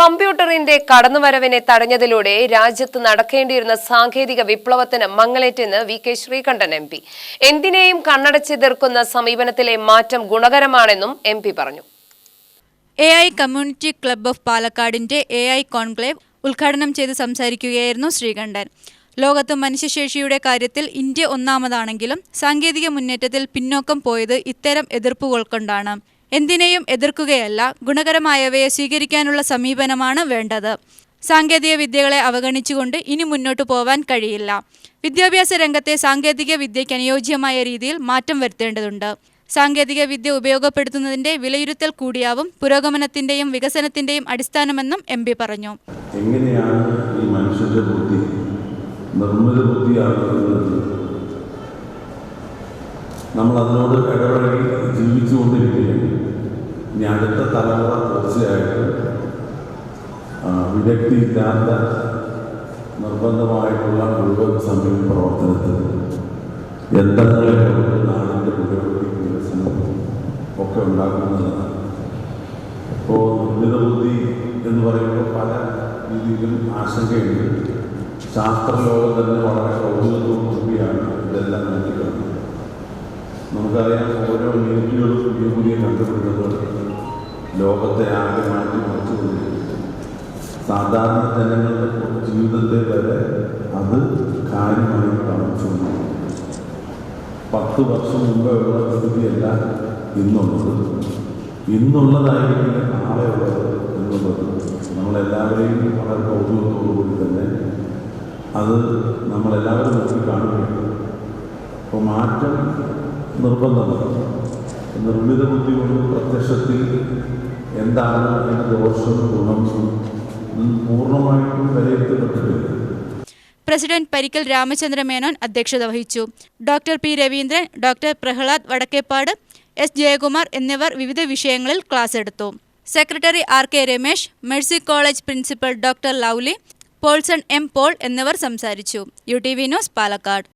കമ്പ്യൂട്ടറിന്റെ കടന്നുവരവിനെ തടഞ്ഞതിലൂടെ രാജ്യത്ത് നടക്കേണ്ടിയിരുന്ന സാങ്കേതിക വിപ്ലവത്തിന് മങ്ങലേറ്റെന്ന് വി.കെ. ശ്രീകണ്ഠൻ എം.പി. എന്തിനേയും കണ്ണടച്ചെതിർക്കുന്ന സമീപനത്തിലെ മാറ്റം ഗുണകരമാണെന്നും എം.പി. പറഞ്ഞു. AI കമ്മ്യൂണിറ്റി ക്ലബ്ബ് ഓഫ് പാലക്കാടിന്റെ AI കോൺക്ലേവ് ഉദ്ഘാടനം ചെയ്ത് സംസാരിക്കുകയായിരുന്നു ശ്രീകണ്ഠൻ. ലോകത്ത് മനുഷ്യശേഷിയുടെ കാര്യത്തിൽ ഇന്ത്യ ഒന്നാമതാണെങ്കിലും സാങ്കേതിക മുന്നേറ്റത്തിൽ പിന്നോക്കം പോയത് ഇത്തരം എതിർപ്പുകൾ കൊണ്ടാണ്. എന്തിനേയും എതിർക്കുകയല്ല, ഗുണകരമായവയെ സ്വീകരിക്കാനുള്ള സമീപനമാണ് വേണ്ടത്. സാങ്കേതിക വിദ്യകളെ അവഗണിച്ചുകൊണ്ട് ഇനി മുന്നോട്ടു പോവാൻ കഴിയില്ല. വിദ്യാഭ്യാസ രംഗത്തെ സാങ്കേതിക വിദ്യയ്ക്ക് അനുയോജ്യമായ രീതിയിൽ മാറ്റം വരുത്തേണ്ടതുണ്ട്. സാങ്കേതിക വിദ്യ ഉപയോഗപ്പെടുത്തുന്നതിന്റെ വിലയിരുത്തൽ കൂടിയാവും പുരോഗമനത്തിന്റെയും വികസനത്തിന്റെയും അടിസ്ഥാനമെന്നും എം.പി. പറഞ്ഞു. എങ്ങനെയാണ് ഈ മനുഷ്യന്റെ ബുദ്ധി നിർമ്മിത ബുദ്ധിയാകുന്നത്? നമ്മൾ അതിനോട് ഇടപഴകി ജീവിച്ചുകൊണ്ടിരിക്കുകയാണ്. ഇനി അടുത്ത തലമുറ തീർച്ചയായിട്ടും വിദഗ്ധയില്ലാത്ത നിർബന്ധമായിട്ടുള്ള മുഴുവൻ സമയം പ്രവർത്തനത്തിൽ യന്ത്രങ്ങളെ നാടിൻ്റെ പുരോഗതി വികസനം ഒക്കെ ഉണ്ടാക്കുന്നതാണ്. ഇപ്പോൾ നിർമ്മിത ബുദ്ധി എന്ന് പറയുമ്പോൾ പല രീതിയിലും ആശങ്കയുണ്ട്. ശാസ്ത്രലോകം തന്നെ വളരെ കൗതുകത്തോടുകൂടിയാണ് ഇതെല്ലാം നോക്കിക്കാണുന്നത്. നമുക്കറിയാം, ഓരോ മിനിറ്റുകളും പുതിയ പുതിയ കണ്ടുപിടുത്തങ്ങൾ ലോകത്തെ ആകെ മാറ്റി മറിച്ചുകൊണ്ടിരിക്കുന്നു. സാധാരണ ജനങ്ങളുടെ ജീവിതത്തെ വരെ അത് കാര്യമായി കാണിച്ചുകൊണ്ടിരിക്കുന്നു. 10 വർഷം മുമ്പേ ഉള്ള സ്ഥിതിയല്ല ഇന്നുള്ളത്. ഇന്നുള്ളതായിരിക്കില്ല നാളെ ഉള്ളത് എന്നുള്ളത് നമ്മളെല്ലാവരെയും വളരെ കൗതുകത്തോടുകൂടി തന്നെ അത് നമ്മളെല്ലാവരും നോക്കി കാണുകയാണ്. അപ്പോൾ മാറ്റം നിർബന്ധമാണ്. നിർമ്മിത ബുദ്ധി കൊണ്ട് പ്രത്യക്ഷത്തിൽ എന്താണ് അതിൻ്റെ ദോഷം ഗുണം പൂർണ്ണമായിട്ടും വിലയിരുത്തപ്പെട്ടിട്ടില്ല. പ്രസിഡന്റ് പരിക്കൽ രാമചന്ദ്ര മേനോൻ അധ്യക്ഷത വഹിച്ചു. Doctor P Raveendran, doctor Prahlad Vadakkepad, S Jayakumar എന്നിവർ വിവിധ വിഷയങ്ങളിൽ ക്ലാസ് എടുത്തു. Secretary R K. Ramesh, Mercy college principal doctor Lovely, Paulson M. Paul എന്നിവർ സംസാരിച്ചു. UTV news, Palakkad.